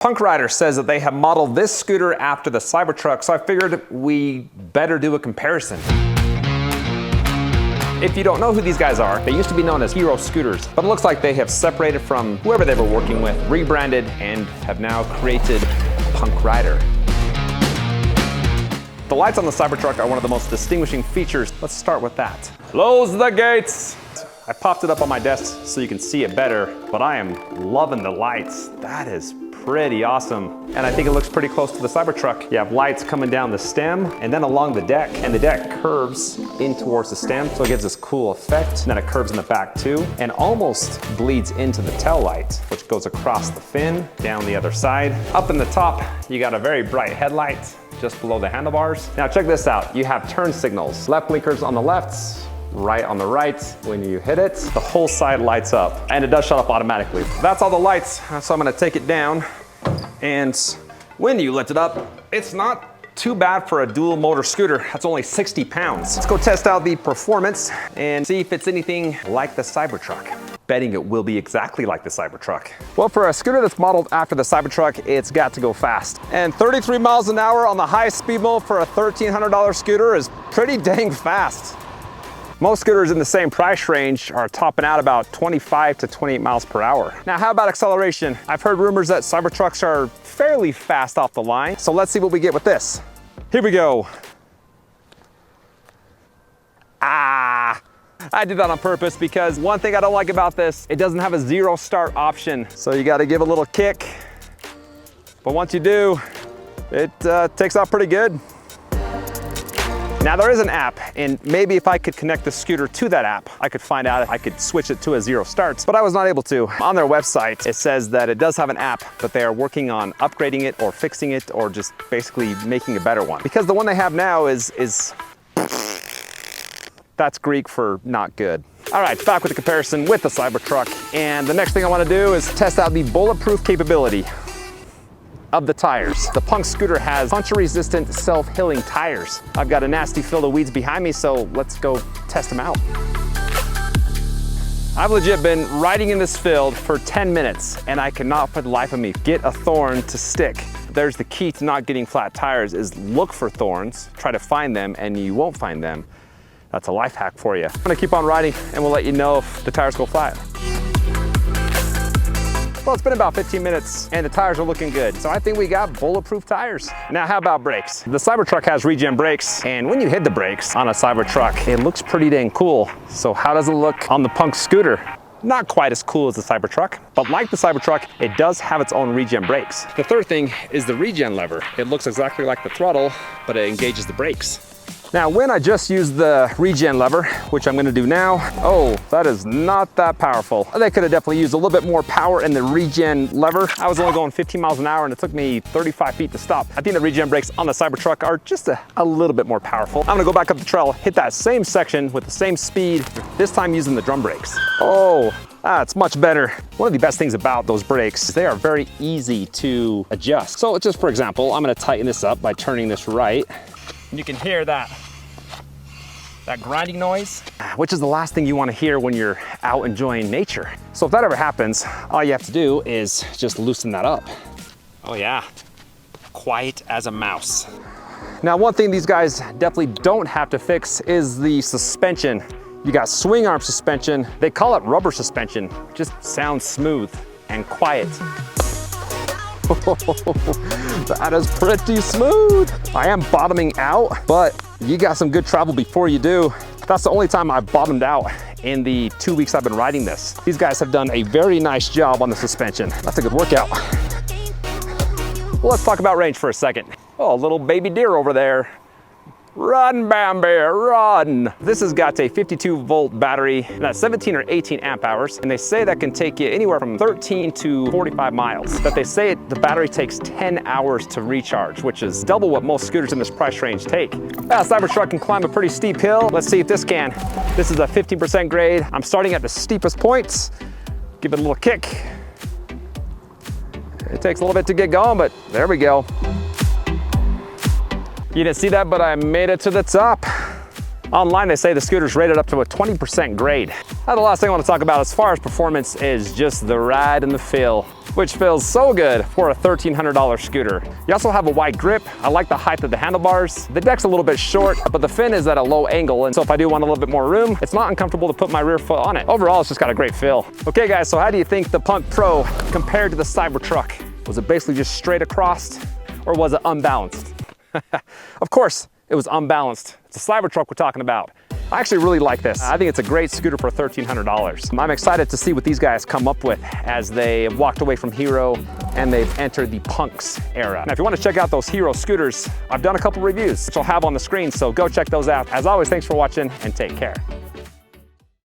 Punk Rider says that they have modeled this scooter after the Cybertruck, so I figured we better do a comparison. If you don't know who these guys are, they used to be known as Hero Scooters, but it looks like they have separated from whoever they were working with, rebranded, and have now created Punk Rider. The lights on the Cybertruck are one of the most distinguishing features. Let's start with that. Close the gates. I popped it up on my desk so you can see it better, but I am loving the lights. That is pretty awesome. And I think it looks pretty close to the Cybertruck. You have lights coming down the stem and then along the deck, and the deck curves in towards the stem, so it gives this cool effect. And then it curves in the back too, and almost bleeds into the tail light, which goes across the fin, down the other side. Up in the top, you got a very bright headlight just below the handlebars. Now check this out. You have turn signals. Left blinkers on the left, right on the right. When you hit it, the whole side lights up, and it does shut off automatically. That's all the lights, so I'm gonna take it down. And when you lift it up, it's not too bad for a dual motor scooter. That's only 60 pounds. Let's go test out the performance and see if it's anything like the Cybertruck. Betting it will be exactly like the Cybertruck. Well, for a scooter that's modeled after the Cybertruck, it's got to go fast. And 33 miles an hour on the highest speed mode for a $1,300 scooter is pretty dang fast. Most scooters in the same price range are topping out about 25 to 28 miles per hour. Now, how about acceleration? I've heard rumors that Cybertrucks are fairly fast off the line, so let's see what we get with this. Here we go. I did that on purpose because one thing I don't like about this, it doesn't have a zero start option. So you gotta give a little kick. But once you do, it takes off pretty good. Now there is an app, and maybe if I could connect the scooter to that app, I could find out if I could switch it to a zero starts, but I was not able to. On their website, it says that it does have an app, but they are working on upgrading it or fixing it or just basically making a better one. Because the one they have now is that's Greek for not good. All right, back with the comparison with the Cybertruck. And the next thing I wanna do is test out the bulletproof capability of the tires. The Punk scooter has puncture-resistant, self-healing tires. I've got a nasty field of weeds behind me, so let's go test them out. I've legit been riding in this field for 10 minutes, and I cannot for the life of me get a thorn to stick. There's the key to not getting flat tires is look for thorns, try to find them, and you won't find them. That's a life hack for you. I'm gonna keep on riding, and we'll let you know if the tires go flat. Well, it's been about 15 minutes and the tires are looking good. So I think we got bulletproof tires. Now, how about brakes? The Cybertruck has Regen brakes, and when you hit the brakes on a Cybertruck, it looks pretty dang cool. So how does it look on the Punk scooter? Not quite as cool as the Cybertruck, but like the Cybertruck, it does have its own Regen brakes. The third thing is the Regen lever. It looks exactly like the throttle, but it engages the brakes. Now, when I just used the Regen lever, which I'm gonna do now, oh, that is not that powerful. They could have definitely used a little bit more power in the Regen lever. I was only going 15 miles an hour and it took me 35 feet to stop. I think the Regen brakes on the Cybertruck are just a little bit more powerful. I'm gonna go back up the trail, hit that same section with the same speed, this time using the drum brakes. Oh, that's much better. One of the best things about those brakes is they are very easy to adjust. So just for example, I'm gonna tighten this up by turning this right. You can hear that grinding noise, which is the last thing you want to hear when you're out enjoying nature. So if that ever happens, all you have to do is just loosen that up. Oh yeah, quiet as a mouse. Now, one thing these guys definitely don't have to fix is the suspension. You got swing arm suspension. They call it rubber suspension. Just sounds smooth and quiet. That is pretty smooth. I am bottoming out, but you got some good travel before you do. That's the only time I've bottomed out in the 2 weeks I've been riding this. These guys have done a very nice job on the suspension. That's a good workout. Well, let's talk about range for a second. Oh, little baby deer over there. Run, Bambi, run. This has got a 52 volt battery, that's 17 or 18 amp hours, and they say that can take you anywhere from 13 to 45 miles. But they say the battery takes 10 hours to recharge, which is double what most scooters in this price range take. That Cybertruck can climb a pretty steep hill. Let's see if this can. This is a 15% grade. I'm starting at the steepest points. Give it a little kick. It takes a little bit to get going, but there we go. You didn't see that, but I made it to the top. Online, they say the scooter's rated up to a 20% grade. Now, the last thing I want to talk about as far as performance is just the ride and the feel. which feels so good for a $1,300 scooter. You also have a wide grip. I like the height of the handlebars. The deck's a little bit short, but the fin is at a low angle, and so if I do want a little bit more room, it's not uncomfortable to put my rear foot on it. Overall, it's just got a great feel. Okay guys, so how do you think the Punk Pro compared to the Cybertruck? Was it basically just straight across, or was it unbalanced? Of course, it was unbalanced. It's a Cybertruck we're talking about. I actually really like this. I think it's a great scooter for $1,300. I'm excited to see what these guys come up with as they walked away from Hero and they've entered the Punks era. Now, if you want to check out those Hero scooters, I've done a couple reviews, which I'll have on the screen, so go check those out. As always, thanks for watching and take care.